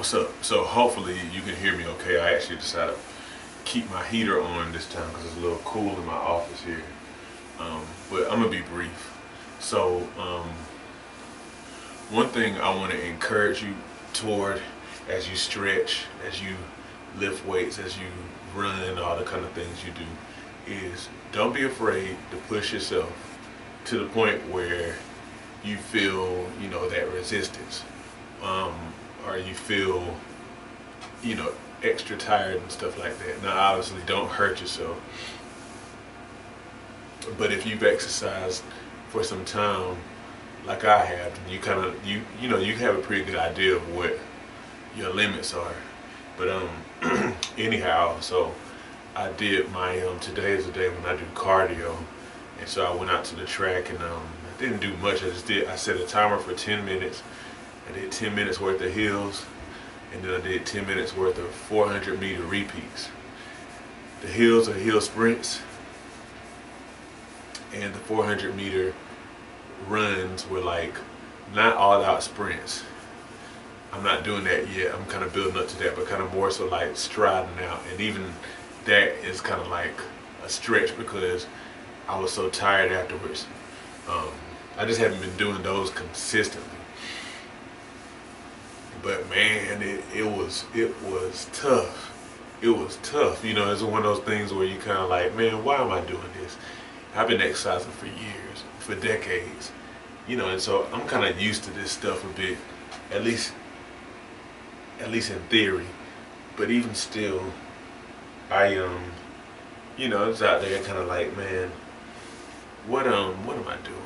What's up? So hopefully you can hear me okay. I actually decided to keep my heater on this time because it's a little cool in my office here. But I'm gonna be brief. So one thing I want to encourage you toward as you stretch, as you lift weights, as you run, all the kind of things you do, is don't be afraid to push yourself to the point where you feel, that resistance. Or you feel, extra tired and stuff like that. Now, obviously, don't hurt yourself. But if you've exercised for some time, like I have, you kind of, you have a pretty good idea of what your limits are. But anyhow, so I did my today is the day when I do cardio, and so I went out to the track and I didn't do much. I set a timer for 10 minutes. I did 10 minutes worth of hills, and then I did 10 minutes worth of 400-meter repeats. The hills are hill sprints, and the 400-meter runs were like not all-out sprints. I'm not doing that yet. I'm kind of building up to that, but kind of more so like striding out, and even that is kind of like a stretch because I was so tired afterwards. I just haven't been doing those consistently. But man, it was tough. It was tough. It's one of those things where you kind of like, man, why am I doing this? I've been exercising for years, for decades, and so I'm kind of used to this stuff a bit, at least in theory. But even still, I it's out there kind of like, man, what am I doing?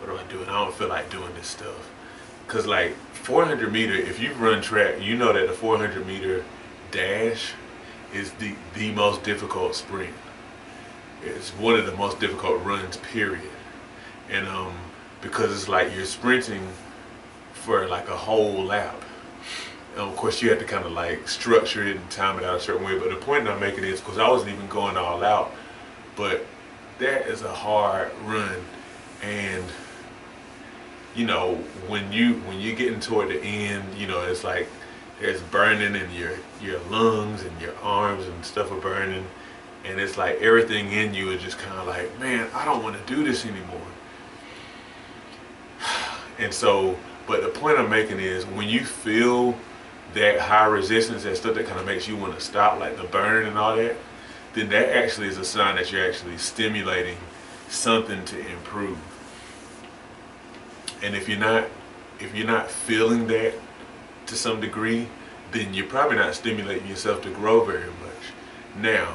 What am I doing? I don't feel like doing this stuff. Cause like 400 meter, if you run track, you know that the 400 meter dash is the most difficult sprint. It's one of the most difficult runs, period. And because it's like you're sprinting for like a whole lap. Of course, you have to kind of like structure it and time it out a certain way. But the point I'm making is, because I wasn't even going all out, but that is a hard run. And when you're getting toward the end, it's like there's burning in your lungs and your arms and stuff are burning, and it's like everything in you is just kind of like, man, I don't want to do this anymore. And so, but the point I'm making is, when you feel that high resistance, that stuff that kind of makes you want to stop, like the burning and all that, then that actually is a sign that you're actually stimulating something to improve. And if you're not feeling that to some degree, then you're probably not stimulating yourself to grow very much. Now,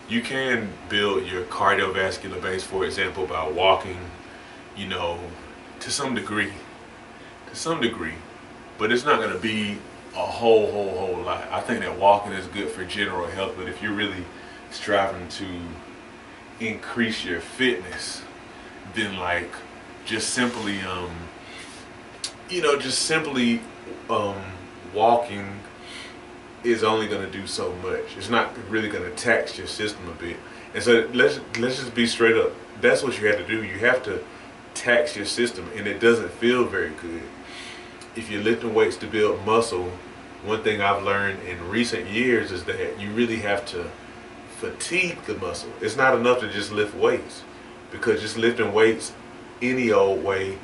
you can build your cardiovascular base, for example, by walking, to some degree. But it's not going to be a whole lot. I think that walking is good for general health, but if you're really striving to increase your fitness, then like just simply walking is only going to do so much. It's not really going to tax your system a bit. And so let's just be straight up. That's what you have to do. You have to tax your system, and it doesn't feel very good. If you're lifting weights to build muscle, one thing I've learned in recent years is that you really have to fatigue the muscle. It's not enough to just lift weights, because just lifting weights any old way,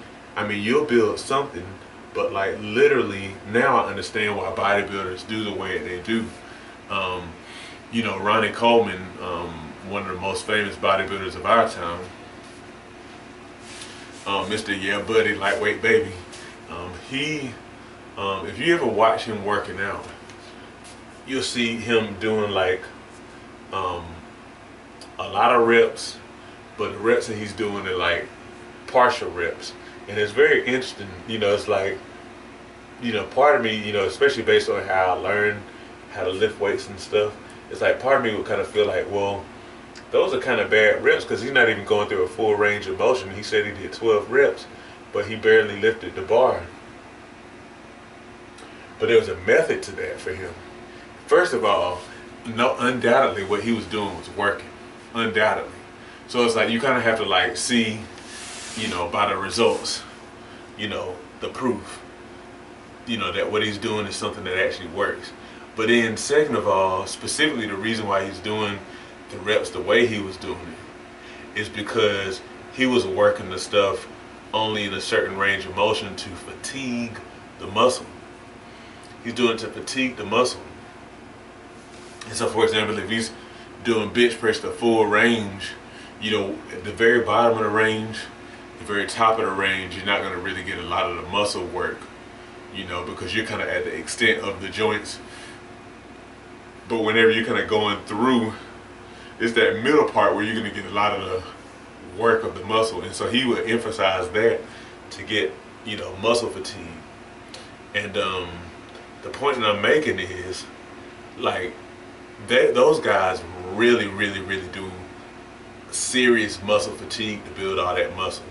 you'll build something, but like literally now I understand why bodybuilders do the way they do. Ronnie Coleman, one of the most famous bodybuilders of our time, Mr. Yeah Buddy, Lightweight Baby, if you ever watch him working out, you'll see him doing like a lot of reps, but the reps that he's doing are like partial reps. And it's very interesting, it's like, part of me, especially based on how I learned how to lift weights and stuff, it's like part of me would kind of feel like, well, those are kind of bad reps, because he's not even going through a full range of motion. He said he did 12 reps, but he barely lifted the bar. But there was a method to that for him. First of all, undoubtedly what he was doing was working, undoubtedly. So it's like you kind of have to like see, by the results, the proof. that what he's doing is something that actually works. But then, second of all, specifically the reason why he's doing the reps the way he was doing it is because he was working the stuff only in a certain range of motion to fatigue the muscle. He's doing it to fatigue the muscle. And so, for example, if he's doing bench press to full range, at the very bottom of the range, the very top of the range, you're not going to really get a lot of the muscle work, because you're kind of at the extent of the joints. But whenever you're kind of going through, it's that middle part where you're going to get a lot of the work of the muscle. And so he would emphasize that to get, muscle fatigue. And the point that I'm making is, like, those guys really, really, really do serious muscle fatigue to build all that muscle.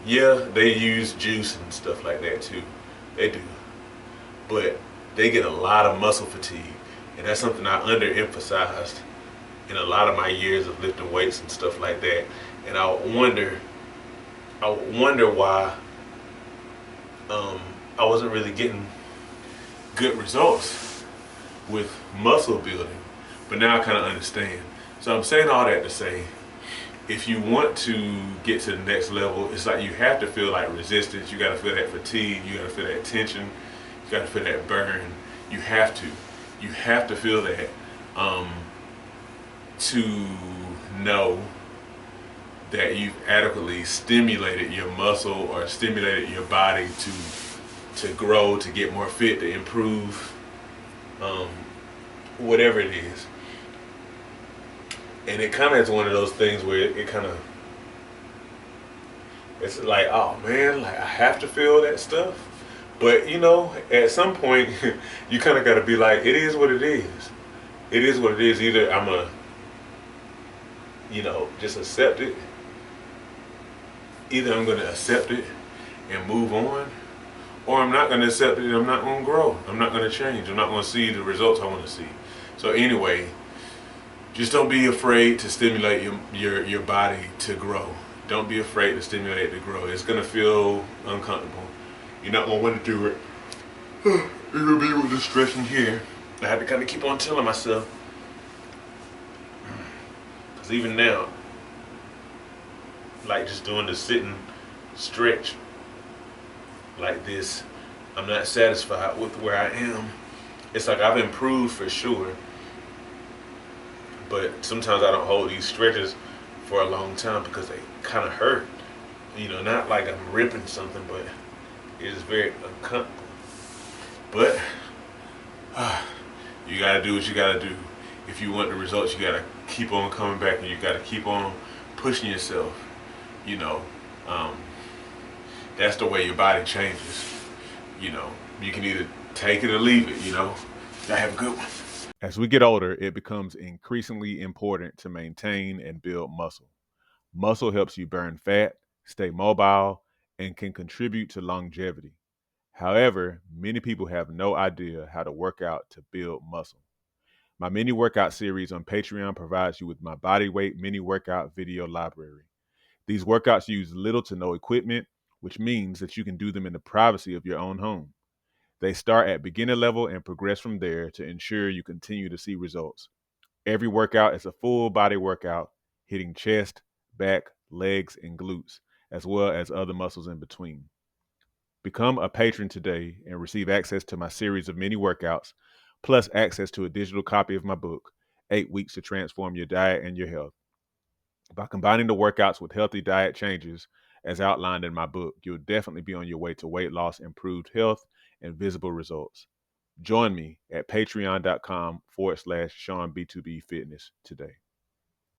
Yeah, they use juice and stuff like that too. They do. But they get a lot of muscle fatigue. And that's something I underemphasized in a lot of my years of lifting weights and stuff like that. And I wonder why I wasn't really getting good results with muscle building. But now I kind of understand. So I'm saying all that to say, if you want to get to the next level, it's like you have to feel like resistance. You got to feel that fatigue. You got to feel that tension. You got to feel that burn. You have to. You have to feel that to know that you've adequately stimulated your muscle or stimulated your body to grow, to get more fit, to improve, whatever it is. And it kind of is one of those things where it kind of, it's like, oh man, like I have to feel that stuff. But at some point, you kind of got to be like, it is what it is. It is what it is. Either I'm a, just accept it. Either I'm going to accept it and move on, or I'm not going to accept it and I'm not going to grow. I'm not going to change. I'm not going to see the results I want to see. So anyway, just don't be afraid to stimulate your body to grow. Don't be afraid to stimulate it to grow. It's going to feel uncomfortable. You're not going to want to do it. It'll be with the stretching here. I have to kind of keep on telling myself. Because even now, like just doing the sitting stretch like this, I'm not satisfied with where I am. It's like I've improved for sure. But sometimes I don't hold these stretches for a long time because they kind of hurt. Not like I'm ripping something, but it is very uncomfortable. But you gotta do what you gotta do. If you want the results, you gotta keep on coming back and you gotta keep on pushing yourself. That's the way your body changes. You can either take it or leave it. Y'all have a good one. As we get older, it becomes increasingly important to maintain and build muscle. Muscle helps you burn fat, stay mobile, and can contribute to longevity. However, many people have no idea how to work out to build muscle. My mini workout series on Patreon provides you with my body weight mini workout video library. These workouts use little to no equipment, which means that you can do them in the privacy of your own home. They start at beginner level and progress from there to ensure you continue to see results. Every workout is a full body workout, hitting chest, back, legs, and glutes, as well as other muscles in between. Become a patron today and receive access to my series of mini workouts, plus access to a digital copy of my book, 8 Weeks to Transform Your Diet and Your Health. By combining the workouts with healthy diet changes, as outlined in my book, you'll definitely be on your way to weight loss, improved health, and visible results. Join me at patreon.com/SeanB2B Fitness today.